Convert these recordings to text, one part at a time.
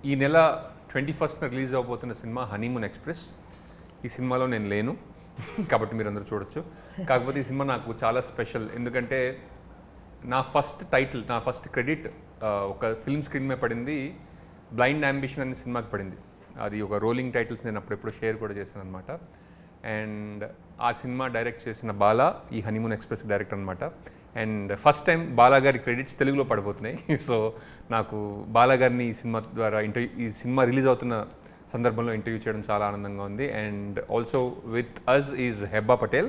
ఈ నెల 21st release అవబోతున్న సినిమా హనీమూన్ ఎక్స్ప్రెస్. ఈ సినిమాలో నేను లేను కాబట్టి మీరు అందరూ చూడొచ్చు. కాకపోతే ఈ సినిమా నాకు చాలా స్పెషల్, ఎందుకంటే నా ఫస్ట్ టైటిల్, నా ఫస్ట్ క్రెడిట్ ఒక ఫిల్మ్ స్క్రీన్ మీద పడింది. బ్లైండ్ అంబిషన్ అనే సినిమాకి పడింది. అది ఒక రోలింగ్ టైటిల్స్ నేను అప్పుడెప్పుడు షేర్ కూడా చేశాను అనమాట. అండ్ ఆ సినిమా డైరెక్ట్ చేసిన బాలా ఈ హనీమూన్ ఎక్స్ప్రెస్ డైరెక్టర్ అనమాట. అండ్ ఫస్ట్ టైం బాలా గారి క్రెడిట్స్ తెలుగులో పడిపోతున్నాయి. సో నాకు బాలా గారిని ఈ సినిమా ద్వారా ఈ సినిమా రిలీజ్ అవుతున్న సందర్భంలో ఇంటర్వ్యూ చేయడం చాలా ఆనందంగా ఉంది. And also with us is Hebah Patel,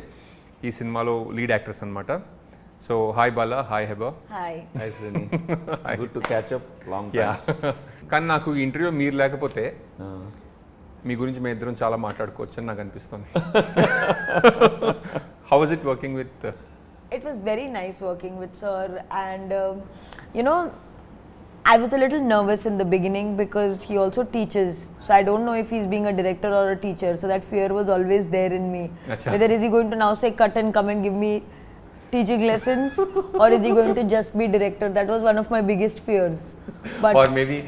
ఈ సినిమాలో లీడ్ యాక్ట్రెస్ అనమాట. So hi Bala, hi Hebah. Hi hi Shreni, good to catch up long time. కానీ నాకు ఈ ఇంటర్వ్యూ మీరు లేకపోతే మీ గురించి మేము ఇద్దరం చాలా మాట్లాడుకోవచ్చు అని నాకు అనిపిస్తుంది. How was it working with? It was very nice working with sir, and you know, I was a little nervous in the beginning because he also teaches, so I don't know if he's being a director or a teacher, so that fear was always there in me. Achha. Whether is he going to now say cut and come and give me teaching lessons or is he going to just be director? That was one of my biggest fears. But Or maybe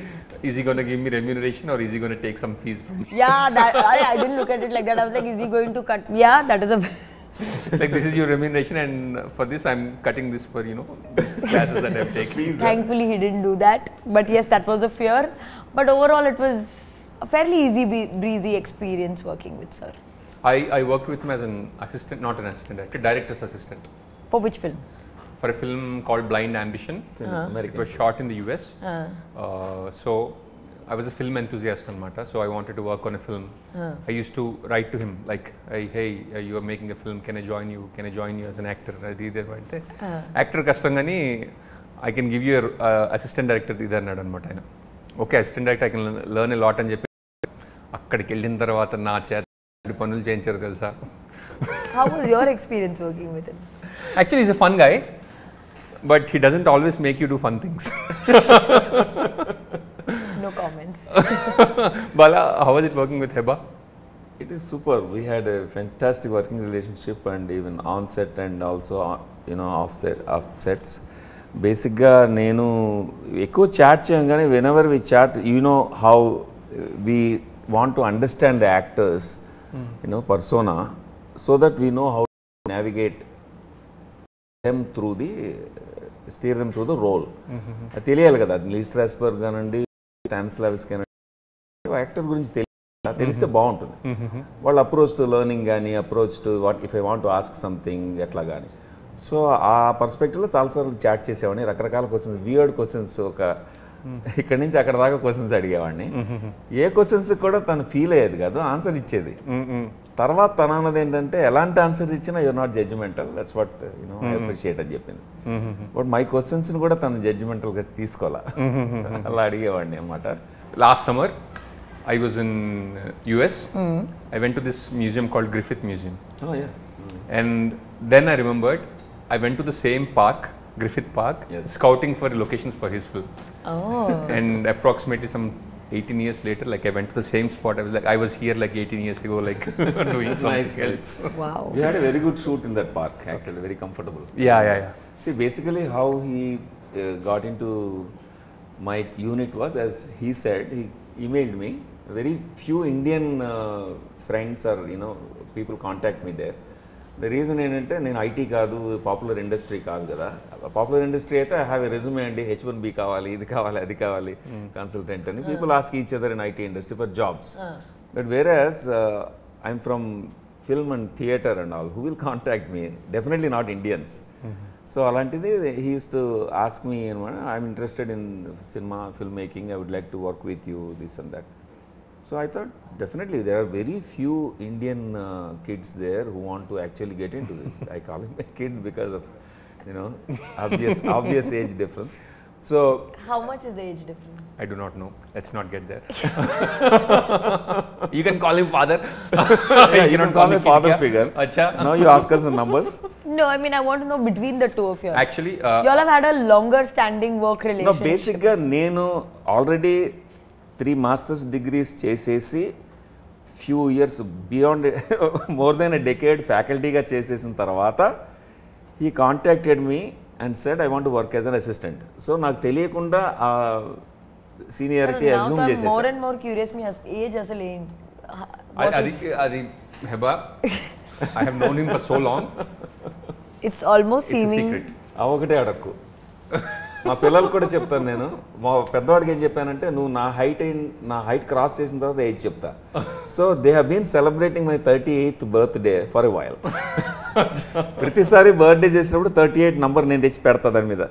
is he going to give me remuneration or is he going to take some fees from me? yeah, that I didn't look at it like that. I was like, is he going to cut? Yeah, that is a Like this is your remuneration and for this I'm cutting this for, you know, these classes that I've taken. Thankfully he didn't do that, but yes, that was a fear. But overall it was a fairly easy breezy experience working with sir. I worked with him as an assistant, not an assistant director, director's assistant, For which film? for a film called Blind Ambition. It was shot in the US. So I was a film enthusiast anamata, so I wanted to work on a film. I used to write to him like, hey, you are making a film, can I join you? Can I join you as an actor? Actor kastangani, I can give you a assistant director idu annadu anamata aina. Okay, assistant director, I can learn a lot అని చెప్పి అక్కడికి వెళ్ళిన తర్వాత నా చేత పనులు చేయించారు తెలుసా. How was your experience working with him? Actually he's a fun guy, but he doesn't always make you do fun things. No comments. Bala, how was it working with Heba? It is super. We had a fantastic working relationship, and even on set and also you know off sets. Basically, నేను ఎక్కువ chat చేయం కానీ whenever we chat, you know how we want to understand the actors, you know, persona, so that we know how to navigate them through steer them through the role. అది తెలియాలి కదా, లీ Strasbourg కానండి, స్టానిస్లావిస్ కానండి, actor గురించి తెలిస్తే బాగుంటుంది. వాళ్ళ approach to learning కానీ, approach to what if I want to ask something ఎట్లా కానీ. సో ఆ పర్స్పెక్టివ్లో చాలాసార్లు చాట్ చేసేవాడిని. రకరకాల క్వశ్చన్స్, వియర్డ్ క్వశ్చన్స్, ఒక ఇక్కడి నుంచి అక్కడ దాకా క్వశ్చన్స్ అడిగేవాడిని. ఏ క్వశ్చన్స్ కూడా తను ఫీల్ అయ్యేది కాదు, ఆన్సర్ ఇచ్చేది. తర్వాత తన అన్నది ఏంటంటే, ఎలాంటి ఆన్సర్ ఇచ్చినా you're not judgmental, that's what you know I appreciate అని చెప్పింది. బట్ మై క్వశ్చన్స్ని కూడా తను జడ్జిమెంటల్గా తీసుకోవాలా, అలా అడిగేవాడిని అన్నమాట. Last summer, I was in US. I went to this museum called Griffith Museum. Oh yeah. And then I remembered, I went to the same park, Griffith Park, Yes. scouting for locations for his film. Oh. And approximately some 18 years later, like I went to the same spot. I was like, I was here like 18 years ago, like doing something else. Wow. We had a very good shoot in that park, actually, very comfortable. Yeah. See, basically how he got into my unit was, as he said, he emailed me. Very few Indian friends or, you know, people contact me there. The reason ఏంటంటే, నేను IT కాదు, popular industry కాదు కదా. Popular industry అయితే I have a resume అండి, H1B కావాలి, ఇది కావాలి, అది కావాలి, కన్సల్టెంట్ అని. People ask each other in IT industry for jobs. But whereas I'm from film and theatre and all, who will contact me? Definitely not Indians. So అలాంటిది he uses to ask me అనమాట, I'm interested in cinema, film making, I would like to work with you, this and that. So I thought definitely there are very few Indian kids there who want to actually get into this. I call him a kid because of, you know, obvious age difference. So How much is the age difference? I do not know. Let's not get there. You can call him father. yeah, you can call me father figure. Acha. Now you ask us the numbers. No, I mean I want to know between the two of you. Actually, You all have had a longer standing work No, relationship. basically నేను already 3 master's degrees చేసేసి few years beyond more than a decade ఫ్యాకల్టీగా చేసేసిన తర్వాత he contacted me and said I want to work as an assistant. So నాకు తెలియకుండా seniority assume చేసేసా. More and more curious మీ age అసలు ఏంటి? అది Hebah I have known him for so long. It's almost it's seeming. Secret. ఆ ఒకటే అడక్కు. మా పిల్లలు కూడా చెప్తాను నేను. మా పెద్దవాడికి ఏం చెప్పానంటే, నువ్వు నా హైట్ క్రాస్ చేసిన తర్వాత ఏజ్ చెప్తా. So they have been celebrating my 38th birthday for a while. ప్రతిసారి బర్త్డే చేసినప్పుడు 38 నంబర్ నేను తెచ్చి పెడతా దాని మీద.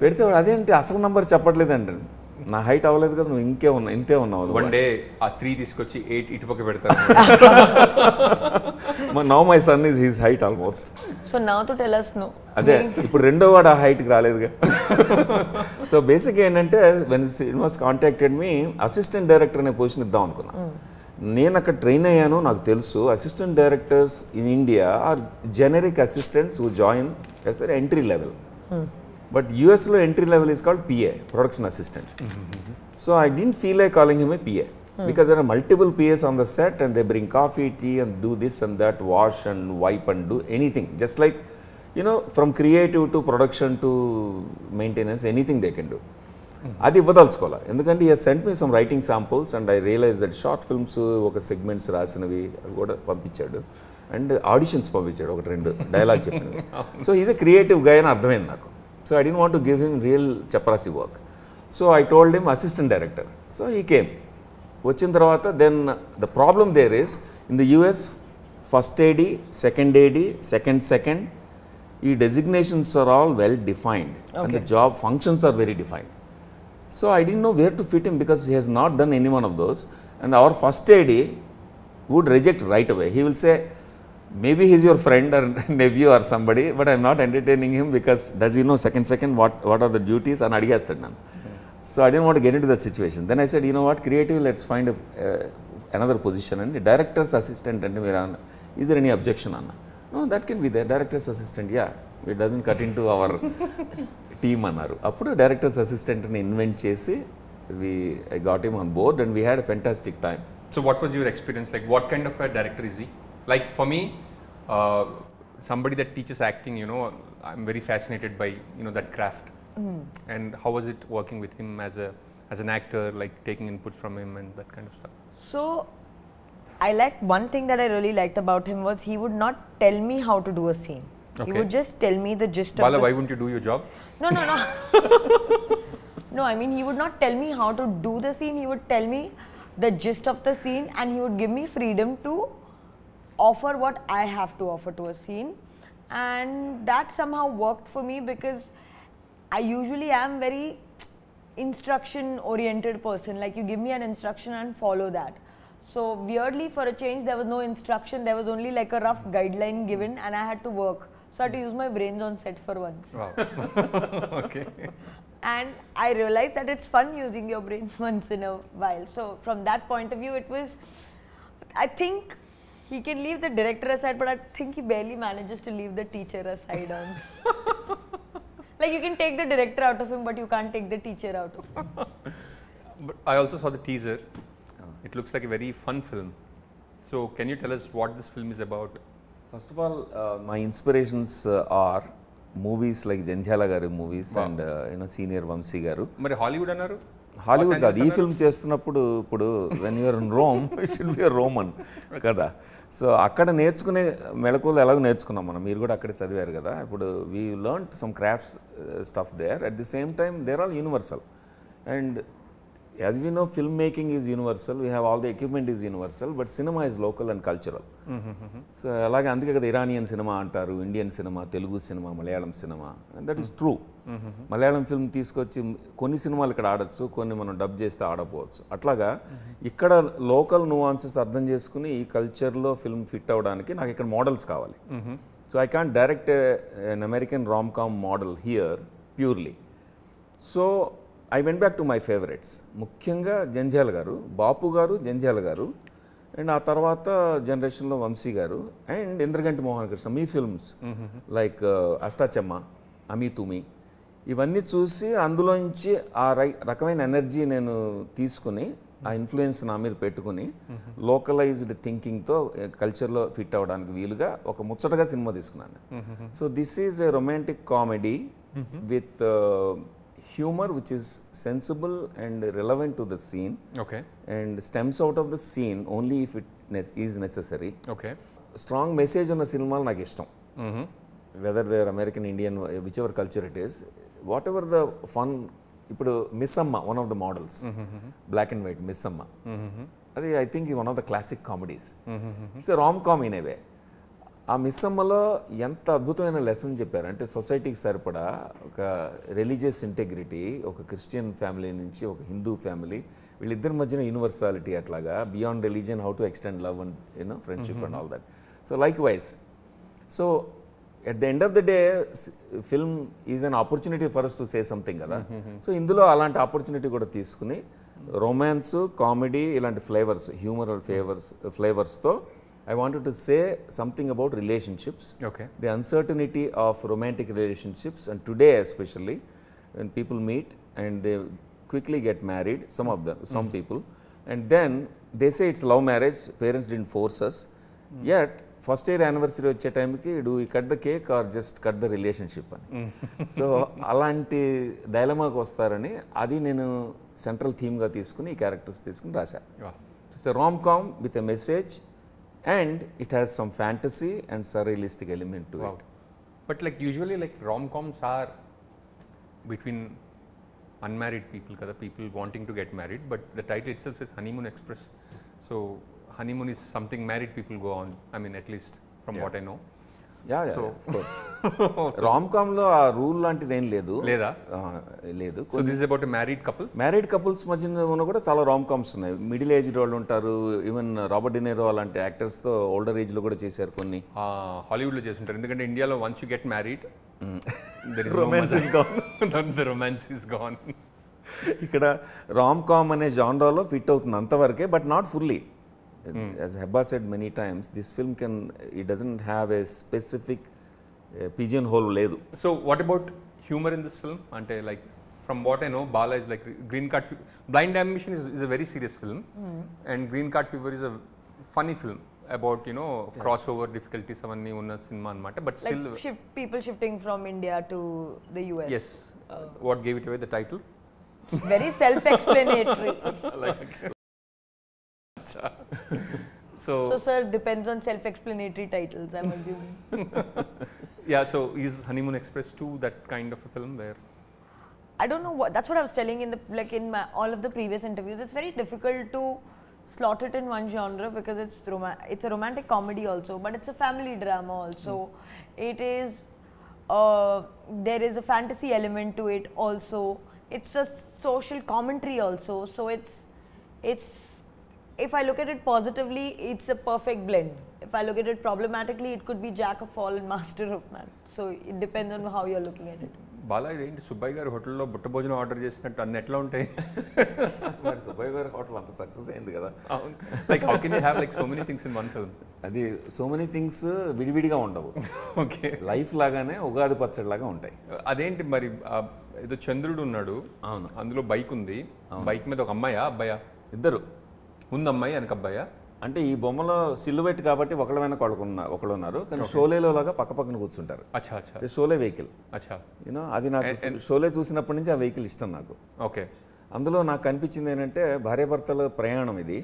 పెడితే అదేంటి అసలు నంబర్ చెప్పట్లేదండి. నా హైట్ అవ్వలేదు కదా, నువ్వు ఇంతే ఉన్నావు. వన్ డే ఆ 3 తీసుకొచ్చి 8 ఇటుపక్క పెడతాను. Now my son is his height almost. So now to tell us no. అదే ఇప్పుడు రెండో వాడు ఆ హైట్కి రాలేదుగా. సో బేసిక్ ఏంటంటే when Srinivas contacted me, assistant director అనే పొజిషన్ ఇద్దాం అనుకున్నా. నేను అక్కడ ట్రైన్ అయ్యాను, నాకు తెలుసు assistant directors in India are generic assistants who join as entry level. But యూఎస్లో entry level is called PA, production assistant. So I didn't feel like calling him a PA because there are multiple PAs on the set and they bring coffee, tea and do this and that, wash and wipe and do anything. Just like, you know, from creative to production to maintenance, anything they can do. అది ఇవ్వదలుచుకోవాలి. ఎందుకంటే he has sent me some writing samples and I realized that short films ఒక segments రాసినవి అవి కూడా పంపించాడు. And auditions పంపించాడు, 1-2 dialogue చెప్పినవి. So is a creative guy అని అర్థమైంది నాకు. So I didn't want to give him real చపరాసి work. So I told him assistant director. So he came. వచ్చిన తర్వాత then the problem there is in the US first AD, second AD, second ఈ designations are all well defined and the job functions are very defined. So I didn't know where to fit him because he Hess not done any one of those. And our first AD would reject right away. He will say maybe he's your friend or nephew or somebody, but I'm not entertaining him because does he know second what are the duties and adiyastadu nan. So I didn't want to get into that situation. Then I said, you know what, creative, let's find another position. And director's assistant and is there any objection anna? No, that can be there, director's assistant. Yeah, it doesn't cut into our team annaru. Appudu director's assistant ni invent chesi I got him on board and we had a fantastic time. So what was your experience like? What kind of a director is he? Like for me, somebody that teaches acting, you know, I'm very fascinated by, you know, that craft. And how was it working with him as an actor, like taking inputs from him and that kind of stuff? So I liked one thing that I really liked about him was he would not tell me how to do a scene. He would just tell me the gist of Bala, why wouldn't you do your job? No. No, I mean he would not tell me how to do the scene. He would tell me the gist of the scene and he would give me freedom to offer what I have to offer to a scene, and that somehow worked for me because I usually am very instruction oriented person. Like you give me an instruction and follow that. So weirdly, for a change, there was no instruction, there was only like a rough guideline given and I had to work. So I had to use my brains on set for once. Wow. Okay. And I realized that it's fun using your brains once in a while. So from that point of view, it was, I think he can leave the director aside, but I think he barely manages to leave the teacher aside on. Like you can take the director out of him, but you can't take the teacher out of him. But I also saw the teaser. It looks like a very fun film. So can you tell us what this film is about? First of all, my inspirations are movies like Janjala garu movies. Wow. And you know, senior Vamsi garu. Mari Hollywood annaru? Hollywood కాదు, ఈ film చేస్తున్నప్పుడు ఇప్పుడు when you're in Rome it should be Roman కదా. So అక్కడ నేర్చుకునే మెళకువలు ఎలాగో నేర్చుకున్నాం మనం, మీరు కూడా అక్కడే చదివారు కదా. ఇప్పుడు we learn some crafts stuff there, at the same time there all universal. And as we know film making is universal, we have all the equipment is universal, but cinema is local and cultural. So అలాగే అందుకే కదా Iranian cinema అంటారు, Indian cinema, Telugu cinema, Malayalam cinema, and that is true. Malayalam film తీసుకొచ్చి కొన్ని సినిమాలు ఇక్కడ ఆడచ్చు, కొన్ని మనం డబ్ చేస్తే ఆడపోవచ్చు. అట్లాగా ఇక్కడ లోకల్ నువాన్సెస్ అర్థం చేసుకుని ఈ కల్చర్లో ఫిల్మ్ ఫిట్ అవ్వడానికి నాకు ఇక్కడ మోడల్స్ కావాలి. So I can't direct an American rom com model here purely. So I went back to my favourites, ముఖ్యంగా జంధ్యాల గారు, బాపు గారు, జంధ్యాల గారు, అండ్ ఆ తర్వాత జనరేషన్లో వంశీ గారు అండ్ ఇంద్రగంటి మోహన్ కృష్ణ. మీ ఫిల్మ్స్ లైక్ అష్టాచెమ్మ, అమీ తుమి, ఇవన్నీ చూసి అందులోంచి ఆ రకమైన ఎనర్జీ నేను తీసుకుని, ఆ ఇన్ఫ్లుయెన్స్ నా మీద పెట్టుకుని లోకలైజ్డ్ థింకింగ్తో కల్చర్లో ఫిట్ అవ్వడానికి వీలుగా ఒక ముచ్చటగా సినిమా తీసుకున్నాను. So this is a romantic comedy with humor which is sensible and relevant to the scene okay and stems out of the scene only if it is necessary. Okay strong message ఉన్న సినిమాలు నాకు ఇష్టం. Whether they are American, Indian, whichever culture it is, whatever the fun. ఇప్పుడు Missamma one of the models, black and white Missamma, అది I think one of the classic comedies. It's rom com in a way. ఆ మిస్ అమ్మలో ఎంత అద్భుతమైన lesson చెప్పారు అంటే సొసైటీకి సరిపడా ఒక రిలీజియస్ ఇంటెగ్రిటీ, ఒక క్రిస్టియన్ ఫ్యామిలీ నుంచి ఒక హిందూ ఫ్యామిలీ, వీళ్ళిద్దరి మధ్యన యూనివర్సాలిటీ, అట్లాగా beyond religion how to extend love and friendship and all that. So like wise, so at the end of the day film is an opportunity for us to say something కదా. So ఇందులో అలాంటి opportunity కూడా తీసుకుని romance, comedy, ఇలాంటి flavours, humoral ఫ్లేవర్స్తో I wanted to say something about relationships, okay the uncertainty of romantic relationships, and today especially when people meet and they quickly get married, some people, and then they say it's love marriage, parents didn't force us, yet first year anniversary వచ్చే టైంకి do you cut the cake or just cut the relationship అని. So అలాంటి డైలమాకి వస్తారని అది నేను central థీమ్గా తీసుకుని ఈ క్యారెక్టర్స్ తీసుకుని రాశా. It's a rom com with a message and it has some fantasy and surrealistic element to it. But like usually like rom-coms are between unmarried people kada, people wanting to get married, but the title itself is Honeymoon Express. So honeymoon is something married people go on, I mean at least from what I know. Yeah of course. రామ్ కామ్లో ఆ rule లాంటిది ఏం లేదు. లేదా? లేదు. So this is about a married couple? Married couples మధ్యన ఉన్న కూడా చాలా రామ్ కామ్స్ ఉన్నాయి. మిడిల్ ఏజ్డ్ వాళ్ళు ఉంటారు, ఈవెన్ రాబర్ట్ డినేరో అలాంటి యాక్టర్స్తో ఓల్డర్ ఏజ్లో కూడా చేశారు కొన్ని. హాలీవుడ్లో చేస్తుంటారు, ఎందుకంటే ఇండియాలో once you get married romance is gone. the romance is gone. ఇక్కడ రామ్ కామ్ అనే జానరాలో ఫిట్ అవుతుంది అంతవరకే, but not fully. As Hebba said many times, this film it doesn't have a specific pigeonhole ledu. So what about humor in this film? Ante like from what I know, Bala is like Green Card Blind Ambition is a very serious film, and Green Card Fever is a funny film about, you know, crossover difficulties avanni unna cinema anamata, but still like people shifting from India to the US. Yes. What gave it away, the title? It's very self-explanatory. So sir, depends on self-explanatory titles, I'm assuming. Yeah, so is Honeymoon Express 2 that kind of a film where I don't know what, that's what I was telling in the all of the previous interviews. It's very difficult to slot it in one genre because it's a romantic comedy also, but it's a family drama also. It is there is a fantasy element to it also. It's a social commentary also. So it's if I look at it positively, it's a perfect blend. If I look at it problematically, it could be jack of all and master of none. So it depends on how you're looking at it. Bala ఇదేంటి సుబ్బయ్య గారి హోటల్లో బుట్ట భోజనం order చేసినట్టు అన్ని ఎట్లా ఉంటాయి? మరి సుబ్బయ్య గారి హోటల్ అంత సక్సెస్ అయింది కదా. Like how can you have like so many things in one film? అది సో మెనీ థింగ్స్ విడివిడిగా ఉండవు. ఓకే, లైఫ్ లాగానే ఉగాది పచ్చడి లాగా ఉంటాయి. అదేంటి మరి ఏదో చంద్రుడు ఉన్నాడు, అవును, అందులో బైక్ ఉంది, బైక్ మీద ఒక అమ్మాయా అబ్బాయా? ఇద్దరు. ముందు అమ్మాయి వెనక అబ్బాయా? అంటే ఈ బొమ్మలో సిల్లువెట్ కాబట్టి ఒకళ్ళ వెనక ఒకళ్ళు ఉన్నారు, కానీ షోలేలో లాగా పక్క పక్కన కూర్చుంటారు. అచ్చా అచ్చా. షోలే వెహికల్. అచ్చా. యూనో అది నాకు షోలే చూసినప్పటి నుంచి ఆ వెహికల్ ఇష్టం నాకు. ఓకే. అందులో నాకు కనిపించింది ఏంటంటే భార్యాభర్తల ప్రయాణం ఇది.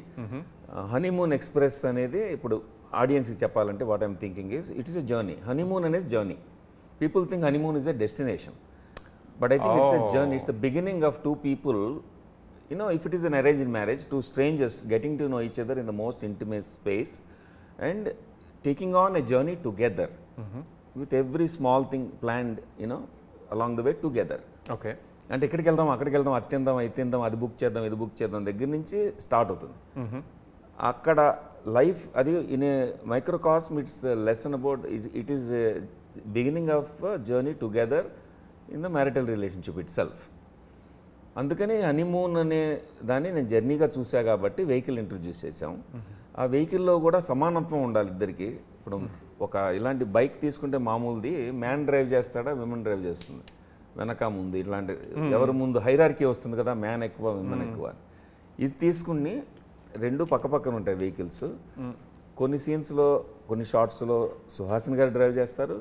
హనీమూన్ ఎక్స్ప్రెస్ అనేది ఇప్పుడు ఆడియన్స్కి చెప్పాలంటే what I'm thinking is it is a journey. Honeymoon అనేది journey. People think honeymoon is a destination, but I think it's a journey. It's the beginning of two people. You know, if it is an arranged marriage, two strangers getting to know each other in the most intimate space and taking on a journey together with every small thing planned, you know, along the way together. Okay. అంటే ఎక్కడికి వెళ్దాం, అక్కడికి వెళ్దాం, అది తిందాం, ఇది తిందాం, అది బుక్ చేద్దాం, ఇది బుక్ చేద్దాం దగ్గర నుంచి స్టార్ట్ అవుతుంది. అక్కడ లైఫ్ అది in a microcosm. It's the lesson about it is beginning of journey together in the marital relationship itself. అందుకని హనీమూన్ అనే దాన్ని నేను జర్నీగా చూసా కాబట్టి వెహికల్ ఇంట్రడ్యూస్ చేసాం. ఆ వెహికల్లో కూడా సమానత్వం ఉండాలి ఇద్దరికి. ఇప్పుడు ఒక ఇలాంటి బైక్ తీసుకుంటే మామూలుది మ్యాన్ డ్రైవ్ చేస్తాడా, విమెన్ డ్రైవ్ చేస్తుంది, వెనక ముందు ఇట్లాంటి ఎవరు ముందు హైరార్కీ వస్తుంది కదా, మ్యాన్ ఎక్కువ విమెన్ ఎక్కువ. ఇది తీసుకుని రెండు పక్క పక్కన ఉంటాయి వెహికల్స్. కొన్ని సీన్స్లో కొన్ని షార్ట్స్లో సుహాసిని గారు డ్రైవ్ చేస్తారు,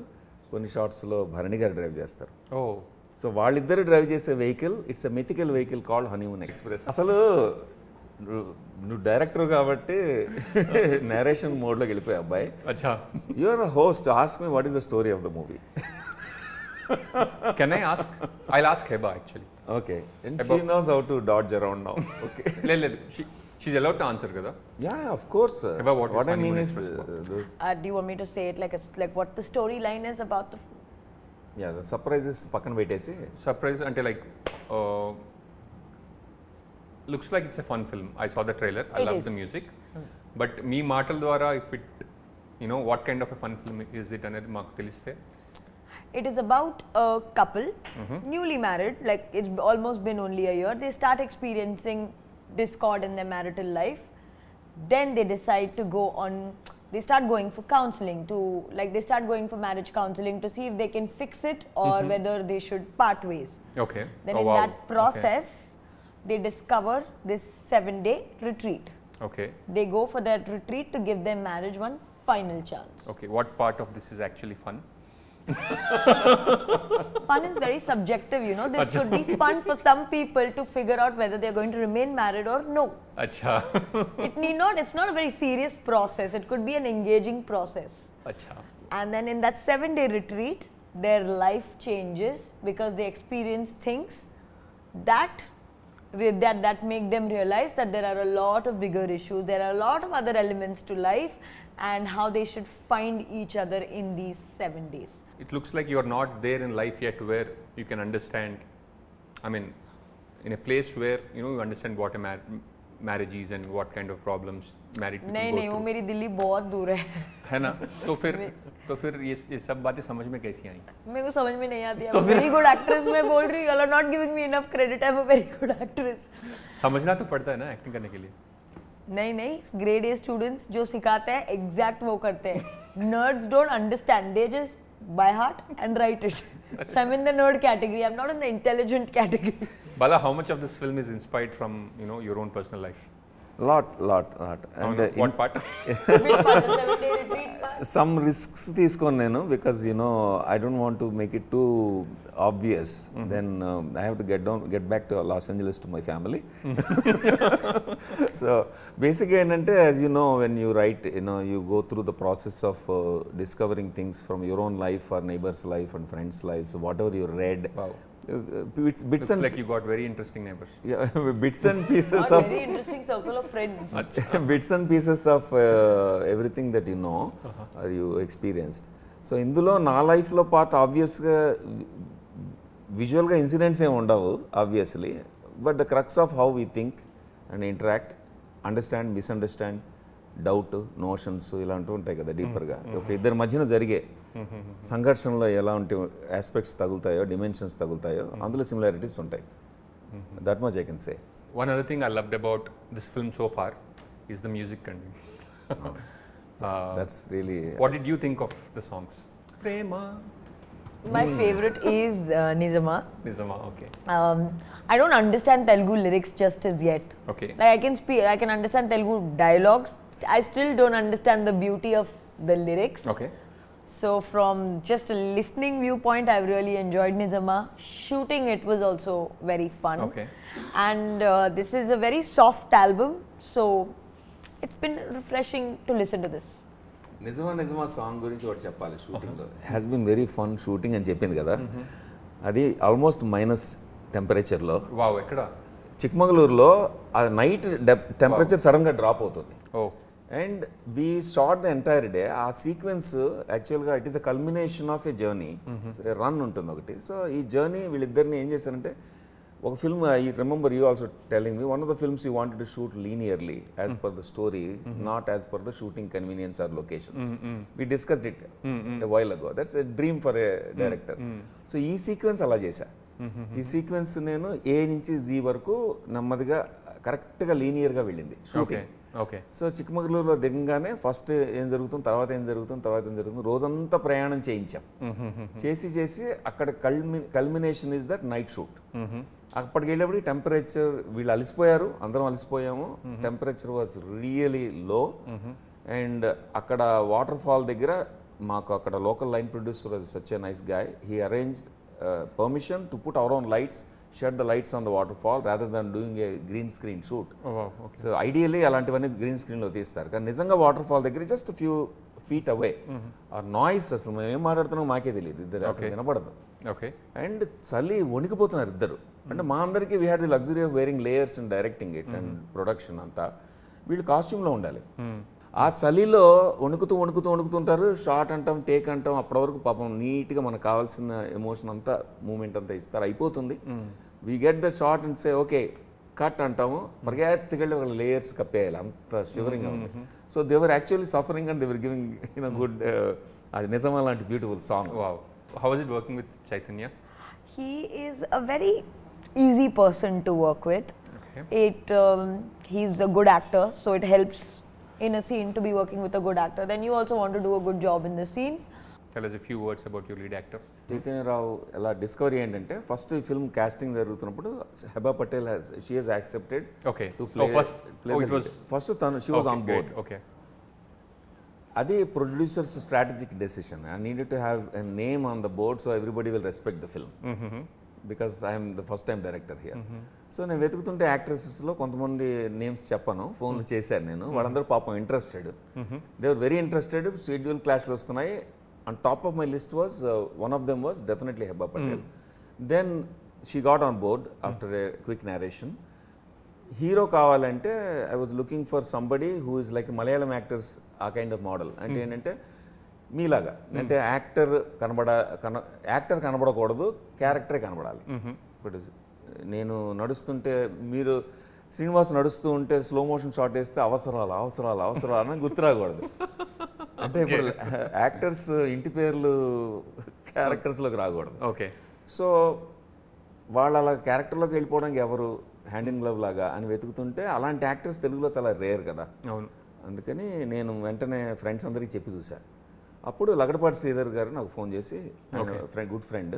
కొన్ని షార్ట్స్లో భరణి గారు డ్రైవ్ చేస్తారు. సో వాళ్ళిద్దరు డ్రైవ్ చేసే vehicle, it's a mythical vehicle called honeymoon express. అసలు నువ్వు డైరెక్టర్ కాబట్టి నేరేషన్ మోడ్లోకి వెళ్ళిపోయా అబ్బాయి. అచ్చా, you are host, ask me what is the story of the movie. Can I ask? I'll ask Heba actually. Okay, and she knows how to dodge around now. Okay, లేదు, she's allowed to answer కదా. Yeah, of course. About what is I mean Honeymoon is those, Do you want me to say it like what the storyline is about the? yeah, the surprises పక్కన పెట్టేసి. Surprise అంటే like looks like it's a fun film. I saw the trailer. I It love is. the music. But మీ మాటల ద్వారా if it, you know, what kind of a fun film is it అనేది మాకు తెలిస్తే. It is about a couple, newly married, like it's almost been only a year. They start experiencing discord in their marital life. Then they decide to go on, they start going for counseling to, like they start going for marriage counseling to see if they can fix it or whether they should part ways. Okay. Then Oh, in wow. that process, they discover this 7-day retreat. Okay. They go for that retreat to give their marriage one final chance. Okay. What part of this is actually fun? Fun is very subjective, you know. This could be fun for some people to figure out whether they're going to remain married or no. Acha. It need not, it's not a very serious process. It could be an engaging process. Acha. And then in that 7-day retreat, their life changes because they experience things that make them realize that there are a lot of bigger issues. There are a lot of other elements to life and how they should find each other in these 7 days. It looks like you are not there in life yet where you can understand, I mean, in a place where, you know, you understand what a marriage is and what kind of problems married people नहीं go नहीं वो through. मेरी दिल्ली बहुत दूर है. है ना? तो फिर ये सब बातें समझ में कैसी आई? मेरे को समझ में नहीं आती. I'm a very good actress. मैं बोल रही हूँ, you are not giving me enough credit. I'm a very good actress. समझना तो पड़ता है ना एक्टिंग करने के लिए. नहीं ग्रेड ए स्टूडेंट्स जो सिखाते हैं एग्जैक्ट वो करते हैं. Nerds don't understand. They just by heart and write it. So I'm in the nerd category. I'm not in the intelligent category. Bala, how much of this film is inspired from, you know, your own personal life? Lot. And what part? Which part? The 7-day retreat part? Some risks తీసుకోను నేను, because you know I don't want to make it too obvious. Then I have to get back to Los Angeles to my family. So basically ఏంటంటే, as you know, when you write, you know, you go through the process of discovering things from your own life or neighbor's life and friends' lives, so whatever you read. Wow. Bits Looks and like you got very interesting neighbors. yeah, bits and pieces Not of very interesting circle of friends. bits and pieces of everything that you know or you experienced. So ఇందులో నా లైఫ్లో part ఆబ్వియస్గా విజువల్గా incidents ఏమి ఉండవు obviously, but the crux of how we think and interact, understand, misunderstand, doubt, notions ఇలాంటివి ఉంటాయి కదా డీపర్గా. ఒక ఇద్దరి మధ్యన జరిగే సంఘర్షణలో ఎలాంటి ఆస్పెక్ట్స్ తగులుతాయో, డిమెన్షన్స్ తగులుతాయో, అందులో సిమిలారిటీస్ ఉంటాయి. That much I can say. One other thing I loved about this film so far is the music content. That's really. What did you think of the songs? Prema. My favorite is Nizama. Nizama, okay. I don't understand Telugu lyrics just as yet. Okay. Like I can understand Telugu dialogues. I still don't understand the beauty of the lyrics. Okay. So from just a listening viewpoint, I've really enjoyed Nizama. Shooting it was also very fun. Okay. And this is a very soft album, so it's been refreshing to listen to this. Nijama song గురించి ఒకటి చెప్పాలి. షూటింగ్లో has been very fun shooting అని చెప్పింది కదా, అది almost minus టెంపరేచర్లో. Wow, ఎక్కడ? చిక్మగళూరులో ఆ నైట్ టెంపరేచర్ సడన్గా డ్రాప్ అవుతుంది. Oh. And we shot the entire day. ఆ సీక్వెన్స్ యాక్చువల్గా it is a culmination of a journey. Run ఉంటుంది ఒకటి. సో ఈ జర్నీ వీళ్ళిద్దరిని ఏం చేశారంటే, ఒక film, I remember you also telling me, one of the films you wanted to shoot linearly as per the story, not as per the shooting convenience or locations. We discussed it a while అగో. That's a dream for a director. So ఈ sequence అలా చేశా. ఈ sequence నేను ఏ నుంచి G వరకు నెమ్మదిగా కరెక్ట్గా లీనియర్గా వెళ్ళింది షూటింగ్. ఓకే. సో చిక్కమగళూరులో దిగంగానే ఫస్ట్ ఏం జరుగుతుంది, తర్వాత ఏం జరుగుతుంది, రోజంతా ప్రయాణం చేయించాం. చేసి అక్కడ culmination is that night shoot. అప్పటికి వెళ్ళేప్పటికి టెంపరేచర్, వీళ్ళు అలసిపోయారు, అందరం అలసిపోయాము. టెంపరేచర్ వాజ్ రియలీ లో. అండ్ అక్కడ వాటర్ ఫాల్ దగ్గర మాకు అక్కడ local line producer was such a nice guy. He arranged permission to put our own lights, shed the lights on the waterfall rather than doing a green screen shoot. Oh, wow. Okay. So ideally అలాంటివన్నీ green స్క్రీన్లో తీస్తారు కానీ నిజంగా water fall దగ్గర just few feet away ఆ noise అసలు మేము ఏం మాట్లాడుతున్నాం మాకే తెలియదు, ఇద్దరు అసలు వినపడదు. Okay. అండ్ చలి వణికిపోతున్నారు ఇద్దరు. అంటే మా అందరికీ we had the luxury of wearing layers and directing it and production అంతా. వీళ్ళు కాస్ట్యూమ్లో ఉండాలి. ఆ చలిలో వణుకుతుంటారు. షార్ట్ అంటాం, టేక్ అంటాం, అప్పటి వరకు పాపం నీట్గా మనకు కావాల్సిన ఎమోషన్ అంతా మూమెంట్ అంతా ఇస్తారు, అయిపోతుంది. We get the shot and say okay cut అంటాము, పరిగెత్తుకెళ్ళి వాళ్ళ లేయర్స్ కప్పేయాలి, అంత షివరింగ్గా ఉంది. So they're actually suffering and they're giving good, అది నిజమా లాంటి beautiful song. Wow. How was it working with Chaitanya? He is a very easy person to work with. Okay. He's a good actor, so it helps in a scene to be working with a good actor. Then you also want to do a good job in the scene. Tell us a few words about your lead actor. Chaitanya Rao ఎలా discovery ఏంటంటే first ఈ film casting జరుగుతున్నప్పుడు Heba Patel she has accepted Okay. To play. it was first తను she was on board. Okay. అది producers strategic decision. I needed to have a name on the board so everybody will respect the film because I'm the first time director here. So నేను వెతుకుతుంటే యాక్ట్రెసెస్లో కొంతమంది names చెప్పాను, ఫోన్లు చేశాను నేను. వాళ్ళందరూ పాపం interested, they were very interested. Schedule క్లాష్లు వస్తున్నాయి. On top of my list was one of them was definitely Heba Patel. Then she got on board after a quick narration. Hero కావాలంటే I was looking for somebody who is like Malayalam actors, ఆ kind of model. అంటే ఏంటంటే మీలాగా, అంటే actor కనబడకూడదు, క్యారెక్టరే కనబడాలి. ఇప్పుడు నేను నడుస్తుంటే మీరు శ్రీనివాస్ నడుస్తూ ఉంటే స్లో మోషన్ షాట్ వేస్తే అవసరాలు అని గుర్తురాకూడదు. అంటే ఇప్పుడు యాక్టర్స్ ఇంటి పేర్లు క్యారెక్టర్స్లోకి రాకూడదు. Okay. సో వాళ్ళు అలా క్యారెక్టర్లోకి వెళ్ళిపోవడానికి ఎవరు హ్యాండ్ ఇన్ గ్లవ్ లాగా అని వెతుకుతుంటే అలాంటి యాక్టర్స్ తెలుగులో చాలా రేర్ కదా. అవును. అందుకని నేను వెంటనే ఫ్రెండ్స్ అందరికీ చెప్పి చూశాను. అప్పుడు లగడపాటి శ్రీధర్ గారు నాకు ఫోన్ చేసి, గుడ్ ఫ్రెండ్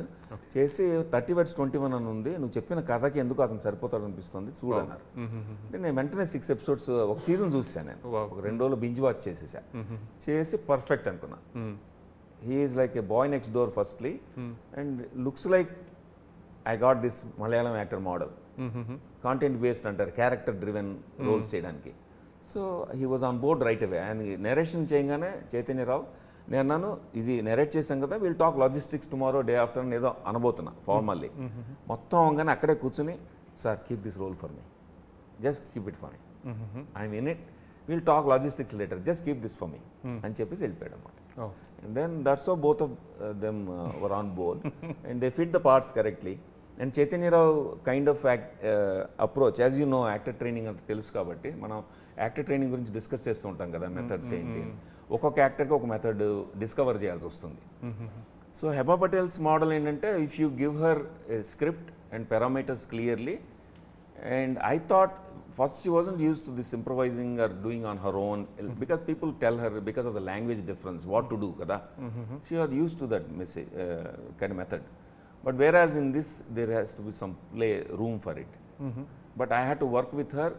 చేసి 30/21 అని ఉంది, నువ్వు చెప్పిన కథకి ఎందుకు అతను సరిపోతాడు అనిపిస్తుంది చూడన్నారు. అంటే నేను వెంటనే 6 ఎపిసోడ్స్ ఒక సీజన్ చూసాను. నేను ఒక 2 రోజులు బింజ్ వాచ్ చేసేసా. చేసి పర్ఫెక్ట్ అనుకున్నా. He is like a boy next door firstly and looks like I got this Malayalam actor model. Content based అంటారు, క్యారెక్టర్ డ్రివెన్ రోల్స్ చేయడానికి. So he was on board right away. ఆయన narration చేయగానే చైతన్యరావు, నేను అన్నాను ఇది నెరేట్ చేశాం కదా, we'll talk logistics tomorrow day after ఏదో అనబోతున్నా ఫార్మల్లీ. మొత్తం అవగానే అక్కడే కూర్చుని, sir keep this role for me, just keep it for me, I'm in it, we'll talk logistics later, just keep this for me అని చెప్పేసి వెళ్ళిపోయాడు అనమాట. And then that's how both of them were on board and they fit the parts correctly. And Chaitanya Rao kind of approach, as you know, actor training అంత తెలుసు కాబట్టి మనం actor training గురించి discuss చేస్తూ ఉంటాం కదా, మెథడ్స్ ఏంటి. ఒక్కొక్క యాక్టర్కి ఒక మెథడ్ డిస్కవర్ చేయాల్సి వస్తుంది. సో హెబా పటేల్స్ మోడల్ ఏంటంటే if you give her script and parameters clearly, and I thought first she wasn't used to this improvising or doing on her own because people tell her because of the language difference what to do kada. She was used to that kind of method, but whereas in this there has to be some play room for it. But I had to work with her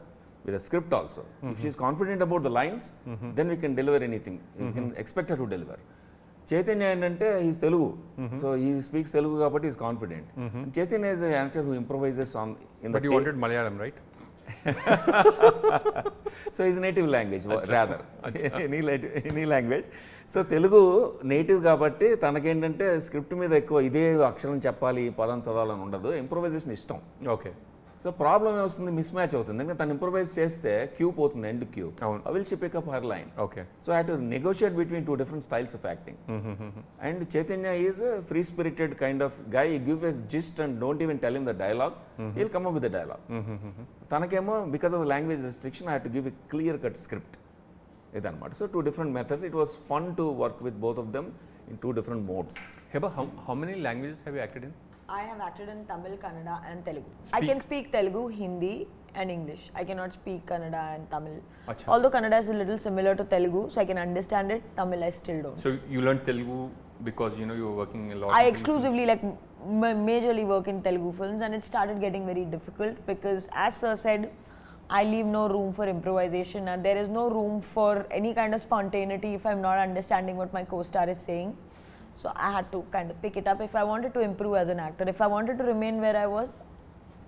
with a script also. If she is confident about the lines, then we can deliver anything. We can expect her to deliver. Chaitanya ఏంటంటే is Telugu, so he speaks Telugu కాబట్టి is confident. Chaitanya is actor who improvises on in But you wanted Malayalam, right? So is native language rather any language. So Telugu native కాబట్టి తనకేంటంటే script మీద ఎక్కువ ఇదే అక్షరం చెప్పాలి, పదం చదవాలని ఉండదు, ఇంప్రొవైజేషన్ ఇష్టం. Okay. సో ప్రాబ్లం ఏమొస్తుంది, మిస్ మ్యాచ్ అవుతుంది. ఎందుకంటే తను ఇంప్రొవైజ్ చేస్తే క్యూ పోతుంది, end cue. I will she pick up her line. Okay. So I have to negotiate between 2 different styles of acting. And Chaitanya is a free spirited kind of guy. You give a gist and don't even tell him the dialogue, he'll come up with the dialogue. Tanakemo because of the language restriction I had to give a clear cut script. Idanamata. So 2 different methods. It was fun to work with both of them in 2 different modes. Heba, how many languages have you acted in? I have acted in Tamil, Kannada and Telugu. I can speak Telugu, Hindi and English. I cannot speak Kannada and Tamil. Achha. Although Kannada is a little similar to Telugu, so I can understand it. Tamil I still don't. So you learned Telugu because you know you were working a lot. I exclusively majorly work in Telugu films, and it started getting very difficult because, as Sir said, I leave no room for improvisation and there is no room for any kind of spontaneity if I'm not understanding what my co-star is saying. So I had to kind of pick it up if I wanted to improve as an actor. If I wanted to remain where I was,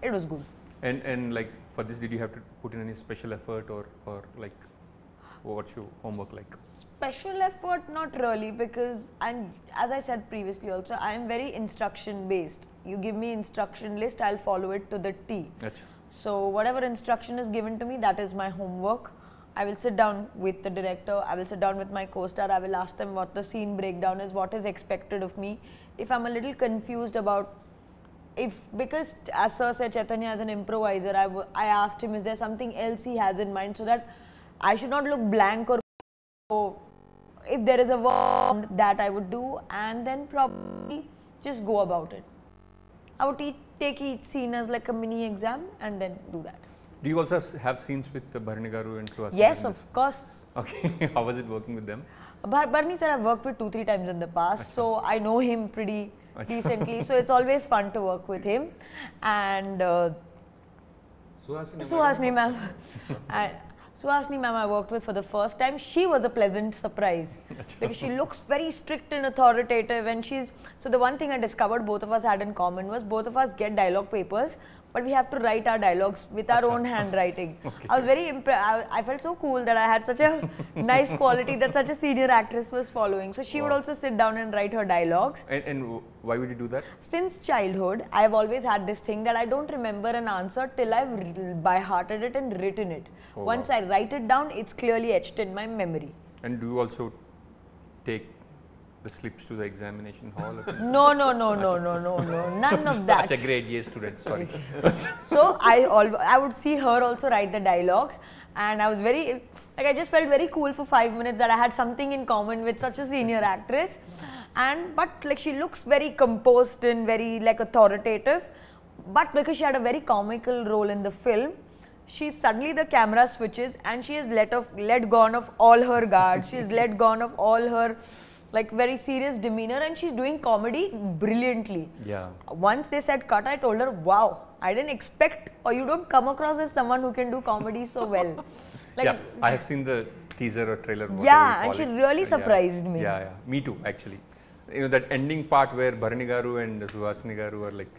it was good. And like for this, did you have to put in any special effort or like what's your homework like? Special effort, not really, because as I said previously also, I'm very instruction based. You give me instruction list, I'll follow it to the T. Achha. So whatever instruction is given to me, that is my homework. I will sit down with the director, I will sit down with my co-star, I will ask them what the scene breakdown is, what is expected of me. If I'm a little confused about, because as Sir said, Chaitanya as an improviser, I asked him, is there something else he has in mind, so that I should not look blank, or so if there is a word that I would do, and then probably just go about it. I would take each scene as like a mini exam and then do that. Do you also have scenes with Bharani Garu and Suhasini? Yes, of course. Okay, how was it working with them? Bharani sir, I've worked with 2-3 times in the past, so I know him pretty decently. So it's always fun to work with him. And Suhasini ma'am, Suhasini ma'am I worked with for the first time. She was a pleasant surprise because she looks very strict and authoritative, and so the one thing I discovered both of us had in common was both of us get dialogue papers, but we have to write our dialogues with our own handwriting. Okay. I was very impressed. I felt so cool that I had such a nice quality that such a senior actress was following. So she would also sit down and write her dialogues. And why would you do that? Since childhood, I have always had this thing that I don't remember an answer till I've by-hearted it and written it. Oh, Once wow. I write it down, it's clearly etched in my memory. And do you also take the slips to the examination hall? No, none of that. Such a grade A student, sorry. So I would see her also write the dialogues, and I was I just felt very cool for 5 minutes that I had something in common with such a senior actress. But like she looks very composed and very like authoritative, but because she had a very comical role in the film, suddenly the camera switches and she has let gone of all her guards. She's let gone of all her like very serious demeanor, and she's doing comedy brilliantly. Yeah. Once they said cut, I told her, wow, I didn't expect, or you don't come across as someone who can do comedy so well. Like, yeah, I have seen the teaser or trailer. Yeah, and she really surprised me. Yeah, me too, actually. You know, that ending part where Bharani Garu and Suhasini Garu are like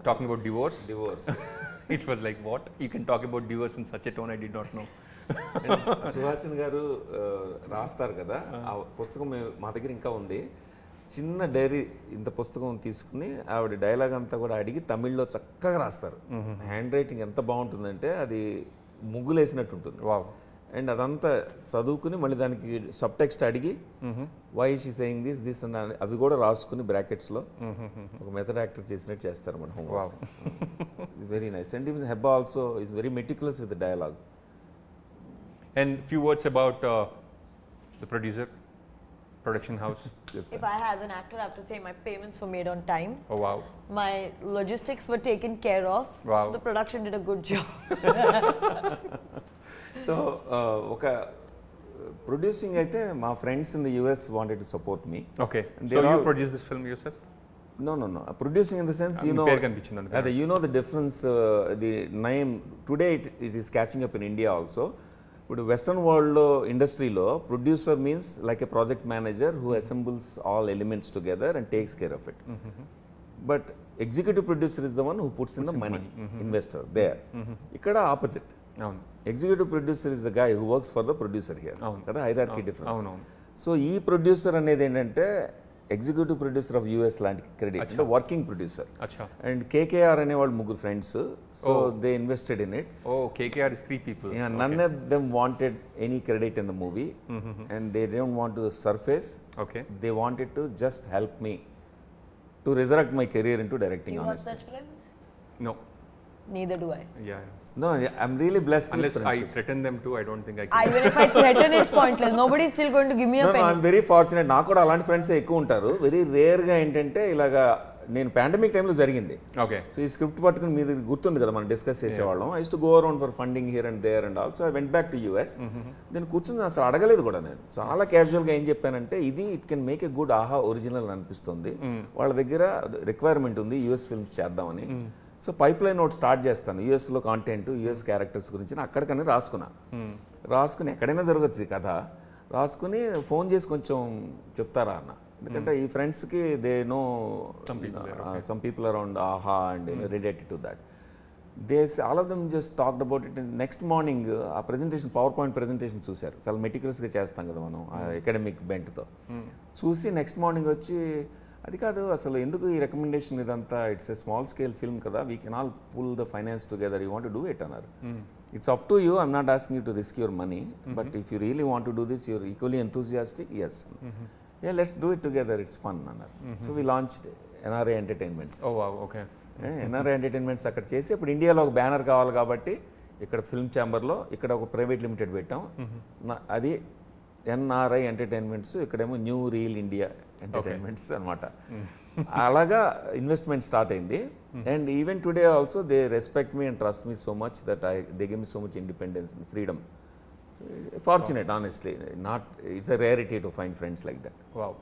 talking about divorce. It was like, what? You can talk about divorce in such a tone, I did not know. Suhasini గారు రాస్తారు కదా, ఆ పుస్తకం మా దగ్గర ఇంకా ఉంది. చిన్న డైరీ ఇంత పుస్తకం తీసుకుని ఆవిడ డైలాగ్ అంతా కూడా అడిగి తమిళ్లో చక్కగా రాస్తారు. హ్యాండ్ రైటింగ్ ఎంత బాగుంటుందంటే అది ముగ్గులేసినట్టు ఉంటుంది. వావ్. అండ్ అదంతా చదువుకుని మళ్ళీ దానికి సబ్ టెక్స్ట్ అడిగి వై షీ సేయింగ్ దిస్ అని అవి కూడా రాసుకుని బ్రాకెట్స్లో ఒక మెథడ్ యాక్టర్ చేసినట్టు చేస్తారు మన home. Very nice. And even Heba also is very meticulous with the dialogue. And few words about the production house. If I as an actor have to say my payments were made on time. Oh wow. My logistics were taken care of. Wow. So the production did a good job. So ఒక producing అయితే మా friends in the US wanted to support me. Okay. So you produced this film yourself? No. Producing in the sense, you know, you know the difference, the name, today it is catching up in India also. But Western world industry law, producer means like a project manager who assembles all elements together and takes care of it. But executive producer is the one who puts in the money, investor there. Ikkada opposite. Executive producer is the guy who works for the producer here. Kada hierarchy difference. So ee producer anedi endante executive producer of US లాంటి credit, అంటే working producer. And KKR అనేవాళ్ళు ముగ్గురు friends, so they invested in it. Oh, KKR is 3 people. Yeah, none of them wanted any credit in the movie, and they didn't want to surface. Okay. They wanted to just help me to resurrect my career into directing. You have honestly. such friends? No. Neither do I. Yeah. No, I'm really blessed Unless with I friendships. threaten them too, I don't think I can. Even if I threaten, it's pointless. Nobody is still going to give me a No, penny. I'm very fortunate. నాకు కూడా అలాంటి friends ఎక్కువ ఉంటారు. Very రేర్గా ఏంటంటే ఇలాగా నేను pandemic టైంలో జరిగింది. Okay. సో ఈ స్క్రిప్ట్ పట్టుకుని మీద గుర్తుంది కదా మనం డిస్కస్ చేసేవాళ్ళం. I use to go around for funding here and there and also I went back to US. నేను కూర్చుని అసలు అడగలేదు కూడా, నేను చాలా క్యాజువల్గా ఏం చెప్పానంటే ఇది it can make a good ఆహా ఒరిజినల్ అనిపిస్తుంది, వాళ్ళ దగ్గర రిక్వైర్మెంట్ ఉంది యూఎస్ ఫిల్మ్స్ చేద్దామని. సో పైప్ లైన్ ఒకటి స్టార్ట్ చేస్తాను, యూఎస్లో కాంటెంట్, యూఎస్ క్యారెక్టర్స్ గురించి అక్కడికని రాసుకుని ఎక్కడైనా జరగచ్చు ఈ కథ, రాసుకుని ఫోన్ చేసి కొంచెం చెప్తారా అన్న, ఎందుకంటే ఈ ఫ్రెండ్స్కి they know some people around Aha and related to that. All of them just talked about it. Next morning ఆ ప్రెజెంటేషన్ పవర్ పాయింట్ ప్రెజెంటేషన్ చూశారు. చాలా మెటిక్యులస్గా చేస్తాం కదా మనం అకాడమిక్ బెంట్తో. చూసి నెక్స్ట్ మార్నింగ్ వచ్చి అది కాదు అసలు ఎందుకు ఈ రికమెండేషన్ ఇదంతా, it's a small scale film కదా, we can all pull the finance together, you want to do it అన్నారు. It's up to you, I'm not asking you to risk your money, but if you really want to do this, you're equally enthusiastic, yes, yeah let's do it together, it's fun అన్నారు. So we launched NRI entertainments. Okay. NRI entertainments అక్కడ చేసి, ఇప్పుడు ఇండియాలో ఒక banner కావాలి కాబట్టి ఇక్కడ film ఛాంబర్లో ఇక్కడ ఒక ప్రైవేట్ లిమిటెడ్ పెట్టాం. అది ఎన్ఆర్ఐ ఎంటర్టైన్మెంట్స్, ఇక్కడేమో న్యూ రీల్ ఇండియా ఎంటర్టైన్మెంట్స్ అనమాట. అలాగా ఇన్వెస్ట్మెంట్ స్టార్ట్ అయింది. And even today also they respect me and trust me so much that they give me so much independence and freedom. Fortunate honestly, not it's a rarity to find friends like that. Wow.